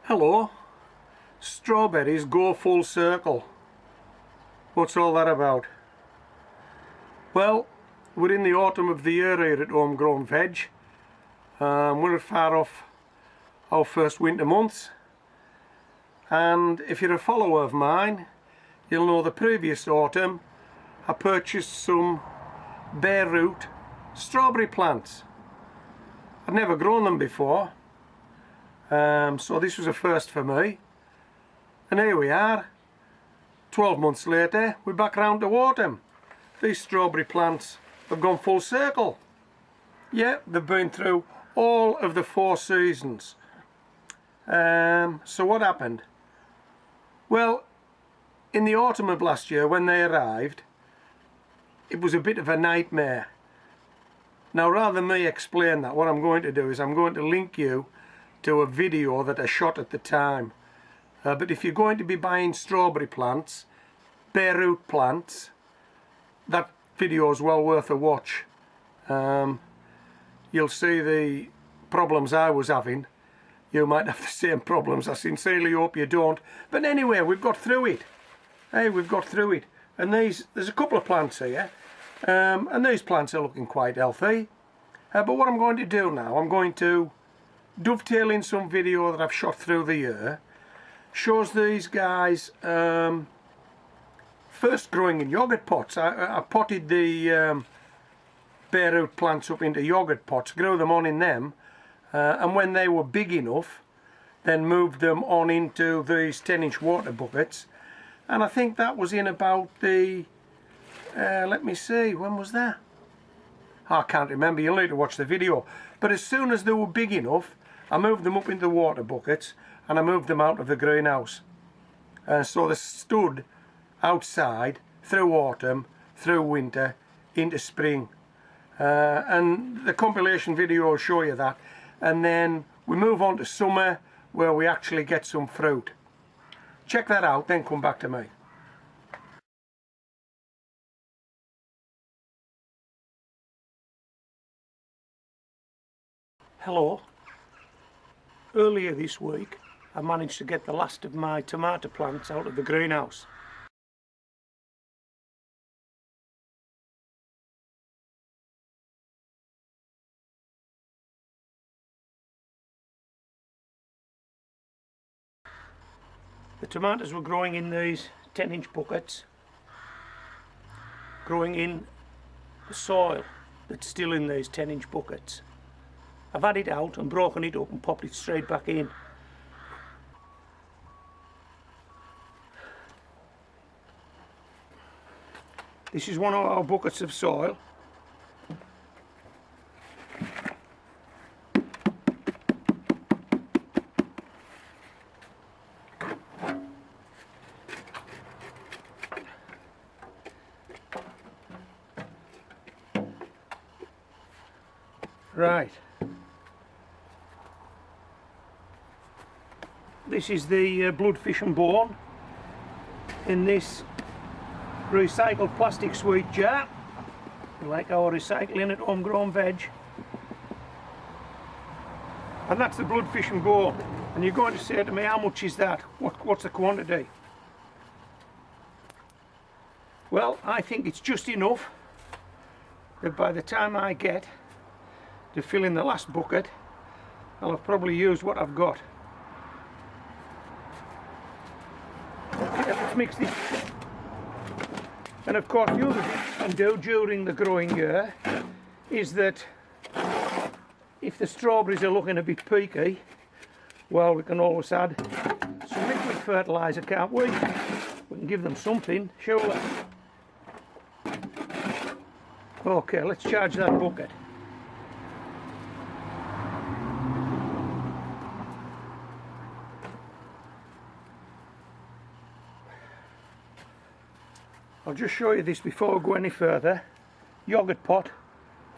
Hello, strawberries go full circle. What's all that about? Well, we're in the autumn of the year here at Homegrown Veg. We're not far off our first winter months, and if you're a follower of mine, you'll know the previous autumn I purchased some bare root strawberry plants. I'd never grown them before. So this was a first for me, and here we are 12 months later. We're back round to autumn. These strawberry plants have gone full circle. Yeah, they've been through all of the 4 seasons. So what happened? Well, in the autumn of last year when they arrived, it was a bit of a nightmare. Now, rather than me explain that, what I'm going to do is I'm going to link you to a video that I shot at the time. But if you're going to be buying strawberry plants, bare root plants, that video is well worth a watch. You'll see the problems I was having. You might have the same problems. I sincerely hope you don't. But anyway, we've got through it. Hey, we've got through it. And there's a couple of plants here. And these plants are looking quite healthy. But what I'm going to do now, I'm going to dovetail in some video that I've shot through the year. Shows these guys first growing in yogurt pots. I potted the bare root plants up into yogurt pots, grew them on in them, and when they were big enough, then moved them on into these 10-inch water buckets. And I think that was in about the, let me see, when was that? I can't remember, you'll need to watch the video. But as soon as they were big enough, I moved them up into the water buckets and I moved them out of the greenhouse. So they stood outside through autumn, through winter, into spring. And the compilation video will show you that. And then we move on to summer, where we actually get some fruit. Check that out, then come back to me. Hello. Earlier this week I managed to get the last of my tomato plants out of the greenhouse. The tomatoes were growing in these 10-inch buckets, growing in the soil that's still in these 10-inch buckets. I've had it out and broken it up and popped it straight back in. This is one of our buckets of soil. Right. This is the bloodfish and bone in this recycled plastic sweet jar. We like our recycling at Homegrown Veg. And that's the bloodfish and bone. And you're going to say to me, how much is that? What's the quantity? Well, I think it's just enough that by the time I get to fill in the last bucket, I'll have probably used what I've got. Okay, let's mix this. And of course the other thing you can do during the growing year is that if the strawberries are looking a bit peaky, well, we can always add some liquid fertiliser, can't we? We can give them something, surely. Okay, let's charge that bucket. I'll just show you this before we go any further. Yogurt pot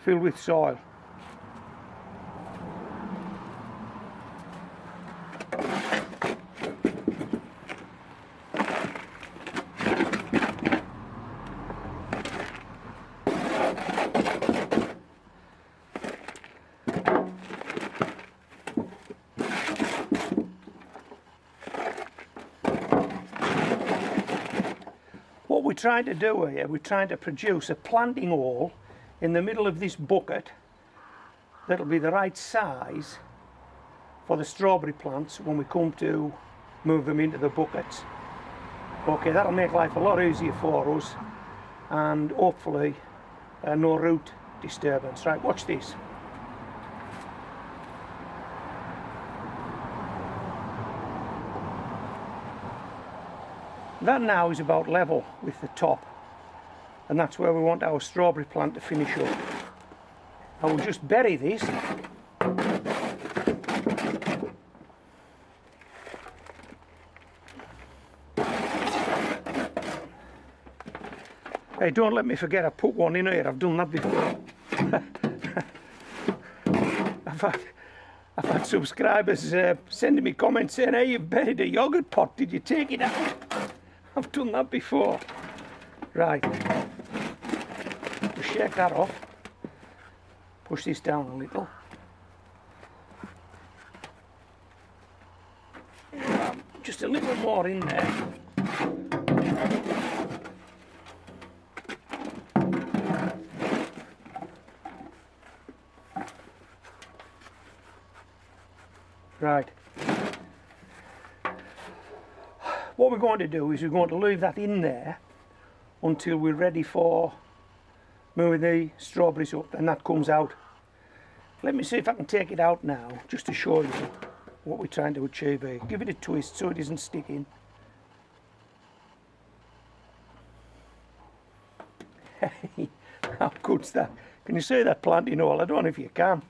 filled with soil. trying to do here, we're trying to produce a planting hole in the middle of this bucket that'll be the right size for the strawberry plants when we come to move them into the buckets. Okay, that'll make life a lot easier for us, and hopefully no root disturbance. Right, watch this. That now is about level with the top, and that's where we want our strawberry plant to finish up. I will just bury this. Hey, don't let me forget I put one in here. I've done that before. I've had subscribers sending me comments saying, hey, you've buried a yogurt pot, did you take it out? I've done that before. Right, just shake that off, push this down a little. Just a little more in there. Right. What we're going to do is we're going to leave that in there until we're ready for moving the strawberries up, and that comes out. Let me see if I can take it out now, just to show you what we're trying to achieve here. Give it a twist so it isn't sticking. Hey, how good's that? Can you see that planting hole? I don't know if you can.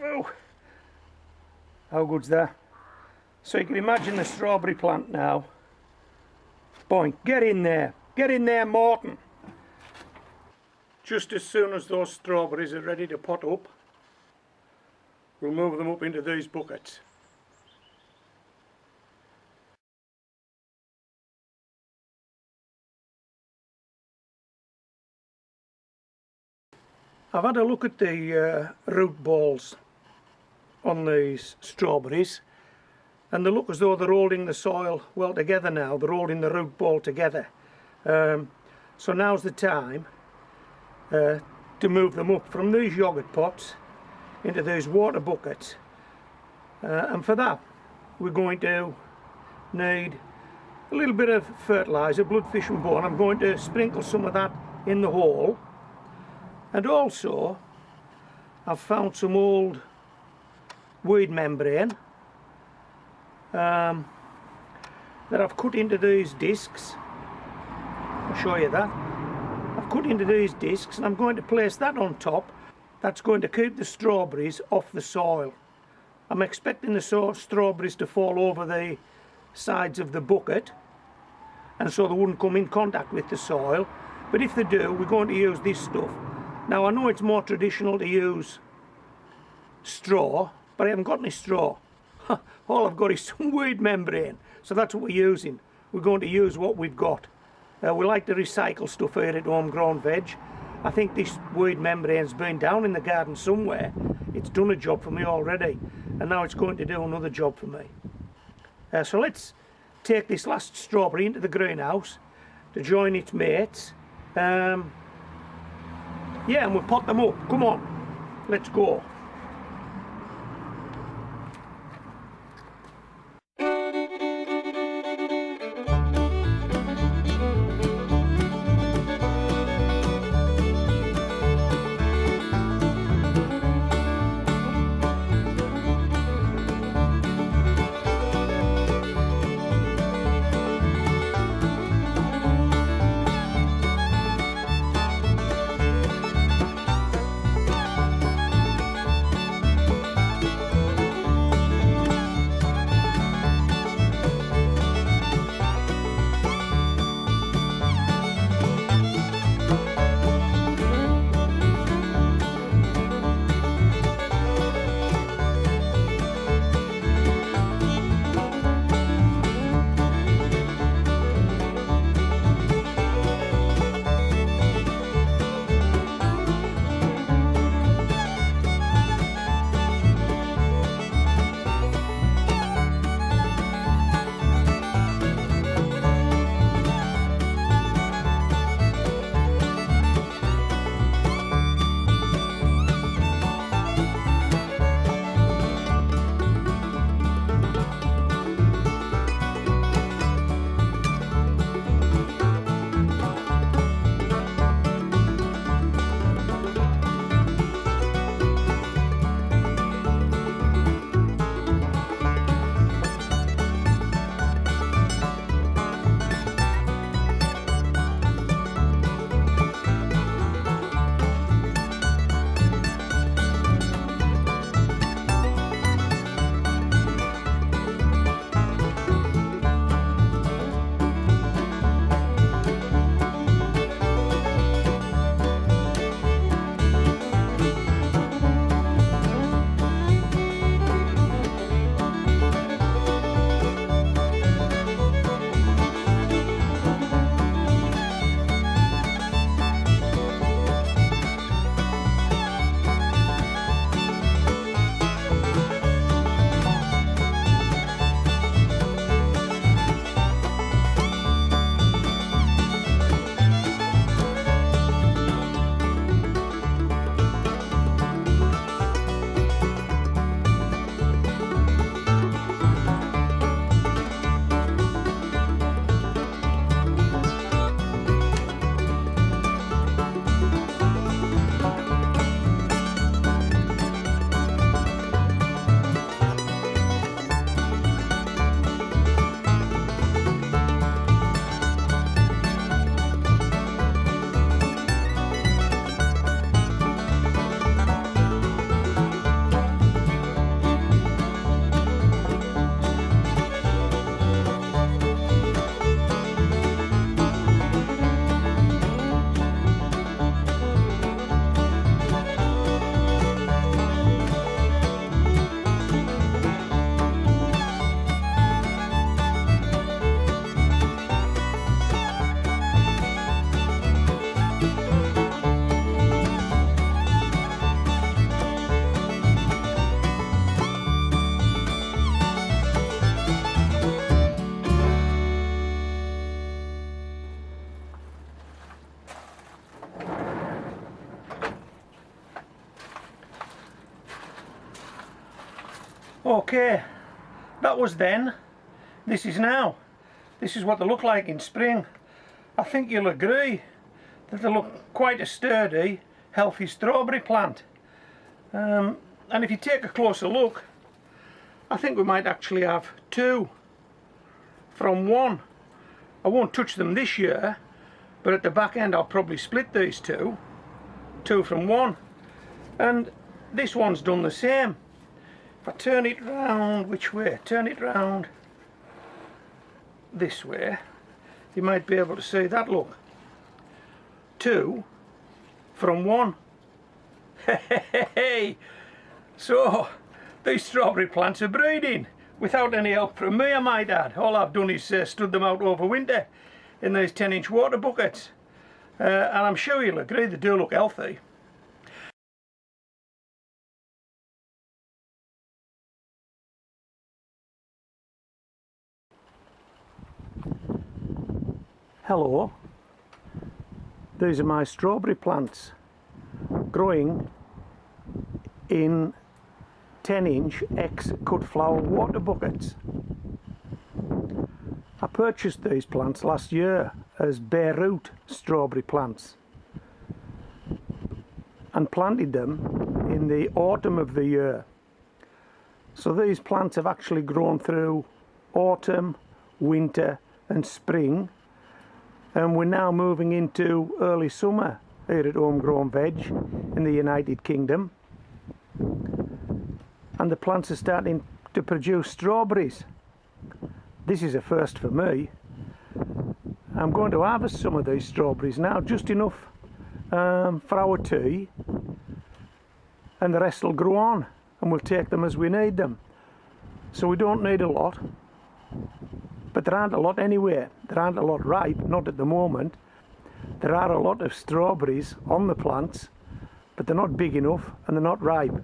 Oh, how good's that? So you can imagine the strawberry plant now. Boink, get in there, Morton. Just as soon as those strawberries are ready to pot up, we'll move them up into these buckets. I've had a look at the root balls on these strawberries, and they look as though they're holding the soil well together now. They're holding the root ball together. So now's the time to move them up from these yogurt pots into these water buckets. And for that we're going to need a little bit of fertiliser, bloodfish and bone. I'm going to sprinkle some of that in the hole. And also I've found some old weed membrane that I've cut into these discs. I'll show you that. I've cut into these discs and I'm going to place that on top. That's going to keep the strawberries off the soil. I'm expecting the strawberries to fall over the sides of the bucket, and so they wouldn't come in contact with the soil. But if they do, we're going to use this stuff. Now I know it's more traditional to use straw, but I haven't got any straw. All I've got is some weed membrane, so that's what we're using. We're going to use what we've got. We like to recycle stuff here at Homegrown Veg. I think this weed membrane's been down in the garden somewhere. It's done a job for me already, and now it's going to do another job for me. So let's take this last strawberry into the greenhouse to join its mates. Yeah, and we'll pot them up. Come on, let's go. Okay, that was then. This is now. This is what they look like in spring. I think you'll agree that they look quite a sturdy, healthy strawberry plant. And if you take a closer look, I think we might actually have two from one. I won't touch them this year, but at the back end I'll probably split these two from one. And this one's done the same. If I turn it round, which way? Turn it round this way, you might be able to see that, look. Two from one. Hey, so these strawberry plants are breeding without any help from me, I might add. All I've done is stood them out over winter in these 10-inch water buckets, and I'm sure you'll agree they do look healthy. Hello, these are my strawberry plants growing in 10-inch X cut flower water buckets. I purchased these plants last year as bare root strawberry plants and planted them in the autumn of the year. So these plants have actually grown through autumn, winter and spring, and we're now moving into early summer here at Homegrown Veg in the United Kingdom, and the plants are starting to produce strawberries. This is a first for me. I'm going to harvest some of these strawberries now, just enough for our tea, and the rest will grow on and we'll take them as we need them. So we don't need a lot, but there aren't a lot anyway. There aren't a lot ripe, not at the moment. There are a lot of strawberries on the plants, but they're not big enough and they're not ripe.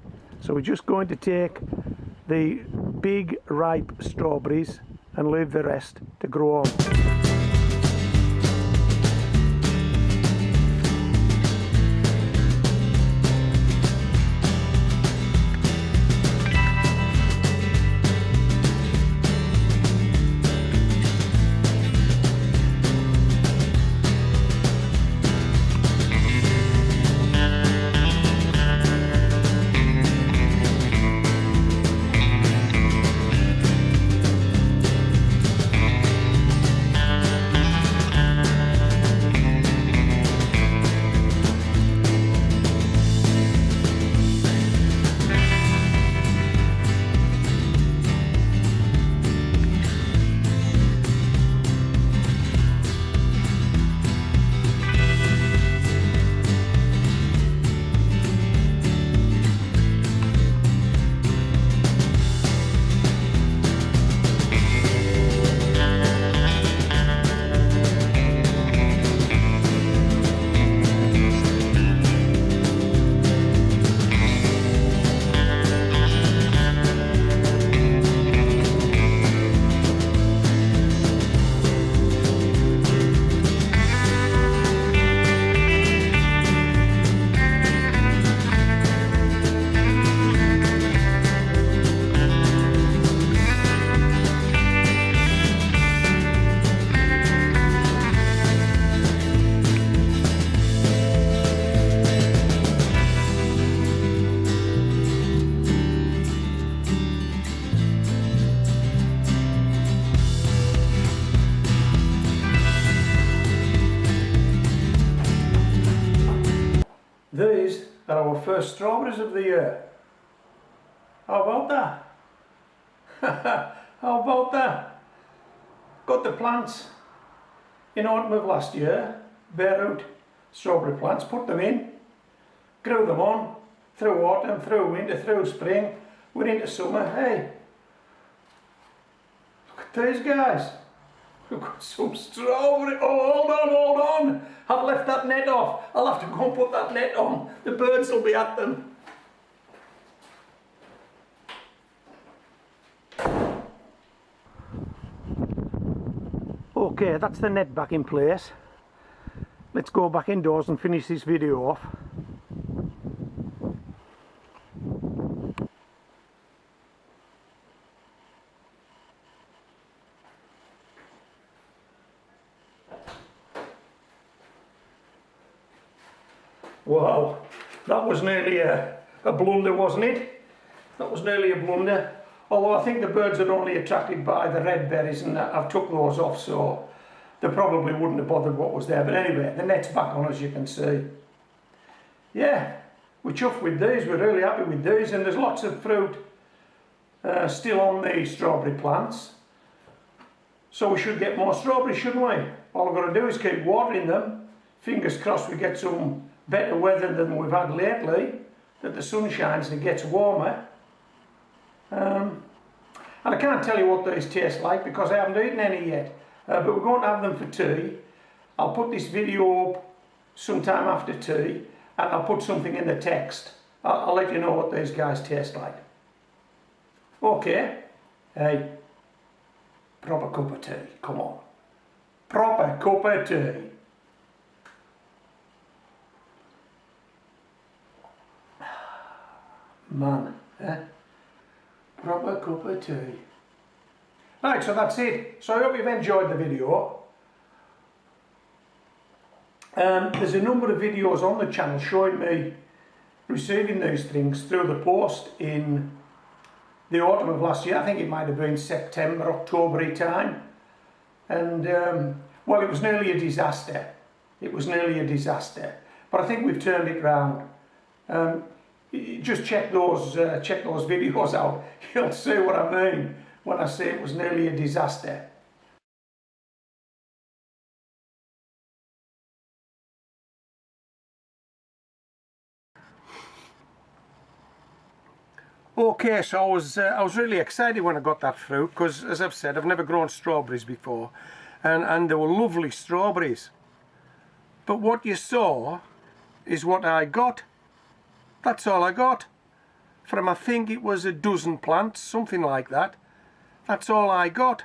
So we're just going to take the big ripe strawberries and leave the rest to grow on. These are our first strawberries of the year. How about that? How about that? Got the plants in autumn of last year, bare root strawberry plants, put them in, grew them on, through autumn, through winter, through spring, we're into summer. Hey, look at these guys. We've got some strawberry. Oh, hold on. I've left that net off. I'll have to go and put that net on. The birds will be at them. Okay, that's the net back in place. Let's go back indoors and finish this video off. Wow, that was nearly a blunder, wasn't it? That was nearly a blunder. Although I think the birds are only attracted by the red berries, and I've took those off, so they probably wouldn't have bothered what was there. But anyway, the net's back on, as you can see. Yeah, we're chuffed with these. We're really happy with these, and there's lots of fruit still on the strawberry plants. So we should get more strawberries, shouldn't we? All we've got to do is keep watering them. Fingers crossed we get some better weather than we've had lately, that the sun shines and it gets warmer. And I can't tell you what these taste like because I haven't eaten any yet, but we're going to have them for tea. I'll put this video up sometime after tea, and I'll put something in the text. I'll let you know what these guys taste like. Okay, hey, proper cup of tea, come on. Proper cup of tea. Man, eh? Proper cup of tea. Right, so that's it. So I hope you've enjoyed the video. There's a number of videos on the channel showing me receiving these things through the post in the autumn of last year. I think it might have been September, October time. And, well, it was nearly a disaster. It was nearly a disaster. But I think we've turned it round. Just check those videos out. You'll see what I mean when I say it was nearly a disaster. Okay, so I was really excited when I got that fruit because, as I've said, I've never grown strawberries before, and they were lovely strawberries. But what you saw is what I got. That's all I got. From, I think it was a dozen plants, something like that. That's all I got.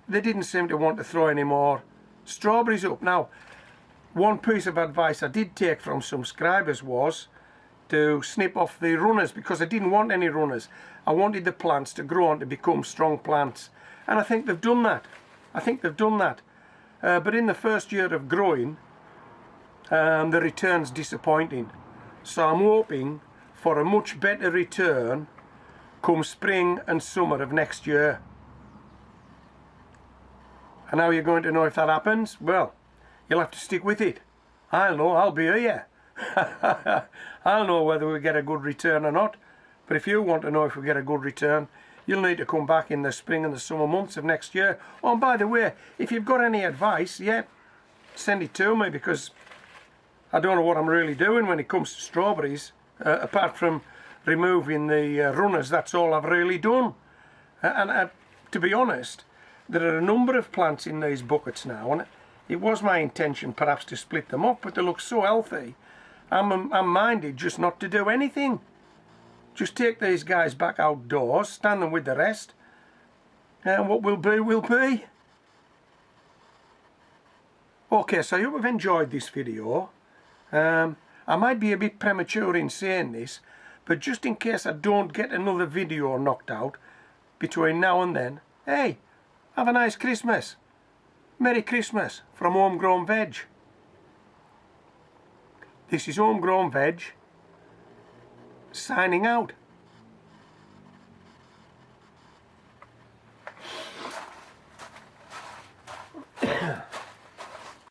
They didn't seem to want to throw any more strawberries up. Now, one piece of advice I did take from some subscribers was to snip off the runners, because I didn't want any runners. I wanted the plants to grow on to become strong plants. And I think they've done that. I think they've done that. But in the first year of growing, the return's disappointing. So I'm hoping for a much better return come spring and summer of next year. And how are you going to know if that happens? Well, you'll have to stick with it. I'll know, I'll be here. I'll know whether we get a good return or not. But if you want to know if we get a good return, you'll need to come back in the spring and the summer months of next year. Oh, and by the way, if you've got any advice, yeah, send it to me, because I don't know what I'm really doing when it comes to strawberries. Apart from removing the runners, that's all I've really done. And to be honest, there are a number of plants in these buckets now, and it was my intention perhaps to split them up, but they look so healthy, I'm minded just not to do anything. Just take these guys back outdoors, stand them with the rest, and what will be, will be. Okay, so I hope you've enjoyed this video. I might be a bit premature in saying this, but just in case I don't get another video knocked out between now and then, hey, have a nice Christmas. Merry Christmas from Homegrown Veg. This is Homegrown Veg, signing out.